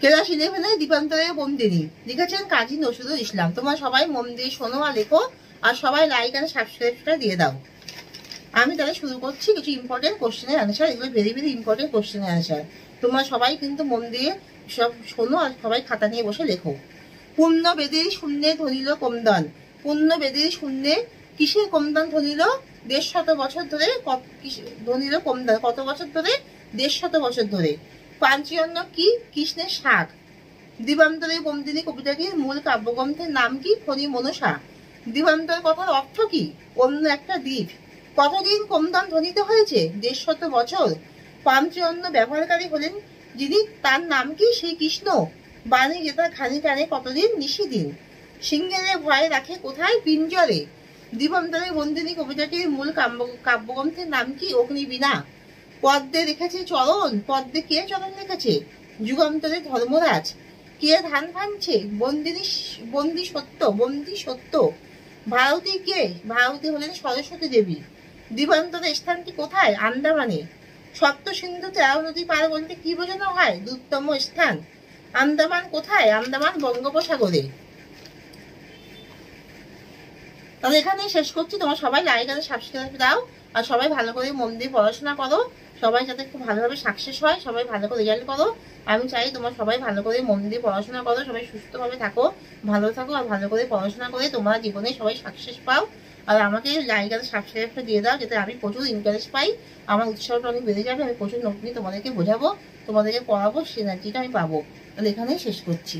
Class 11 দীপান্তরের বন্দিনী লিখেছেন কাজী নজরুল ইসলাম। তোমরা সবাই মন দিয়ে শোনো আর লেখো, আর সবাই লাইক আর সাবস্ক্রাইবটা দিয়ে দাও। আমি তাহলে শুরু করছি কিছু ইম্পর্টেন্ট কোশ্চেনের অ্যান্সার। এগুলো ভেরি ভেরি ইম্পর্টেন্ট কোশ্চেনের অ্যান্সার। তোমরা সবাই কিন্তু মন দিয়ে সব শোনো আর সবাই খাতা নিয়ে বসে লেখো। পূর্ণ বেদের শূন্যে ধরিল কোমদন। পূর্ণ বেদের শূন্যে কিসের কোমদন ধরিল? 150 বছর ধরে। ধরিল কোমদন কত বছর ধরে? 150 বছর ধরে। পাঞ্চিয়ন্য কি? কৃষ্ণের শাক। দিবান্তরের বন্দিনী কবিতাটির মূল কাব্যগ্রন্থের নাম কি? ফণী মনসা। দিবান্তর কথার অর্থ কি? অন্য একটা দ্বীপ। কতদিন কোমদন ধ্বনিত হয়েছে? 150 বছর। পাঞ্চজন্য ব্যবহারকারী হলেন যিনি, তার নাম কি? শ্রীকৃষ্ণ। বাণী যেটা খানি টানে কতদিন? নিশিদিন। সিংহের ভয় রাখে কোথায়? পিঞ্জরে। দিবান্তরের বন্দিনী কবিতাটির মূল কাব্যগ্রন্থের নাম কি? অগ্নিবীণা। পদ্মে রেখেছে চরণ। পদ্মে কে চরণ রেখেছে? যুগান্তরে ধর্মরাজ। কে ধান ভাঙছে? বন্দি সত্য। ভারতী কে? ভারতী হলেন সরস্বতী দেবী। দিবান্তরের স্থানটি কোথায়? আন্দামানে। সপ্ত সিন্ধু 13 নদী পার বলতে কি বোঝানো হয়? দ্রুততম স্থান। আন্দামান কোথায়? আন্দামান বঙ্গোপসাগরে। তাহলে এখানেই শেষ করছি। তোমার সবাই লাইক আর সাবস্ক্রাইব দাও, আর সবাই ভালো করে মন দিয়ে পড়াশোনা করো। সবাই যাতে খুব ভালোভাবে সাকসেস হয়, সবাই ভালো করে রেজাল্ট করো। আমি চাই তোমার সবাই ভালো করে মন দিয়ে পড়াশোনা করো, সবাই সুস্থভাবে থাকো, ভালো থাকো, আর ভালো করে পড়াশোনা করে তোমার জীবনে সবাই সাকসেস পাও। আর আমাকে লাইক আর সাবস্ক্রাইবটা দিয়ে দাও, যাতে আমি প্রচুর এনকারেজ পাই। আমার উৎসাহটা অনেক বেড়ে যাবে। আমি প্রচুর নতুন তোমাদেরকে বোঝাবো, তোমাদেরকে পড়াবো, সেই এনার্জিটা আমি পাবো। তাহলে এখানেই শেষ করছি।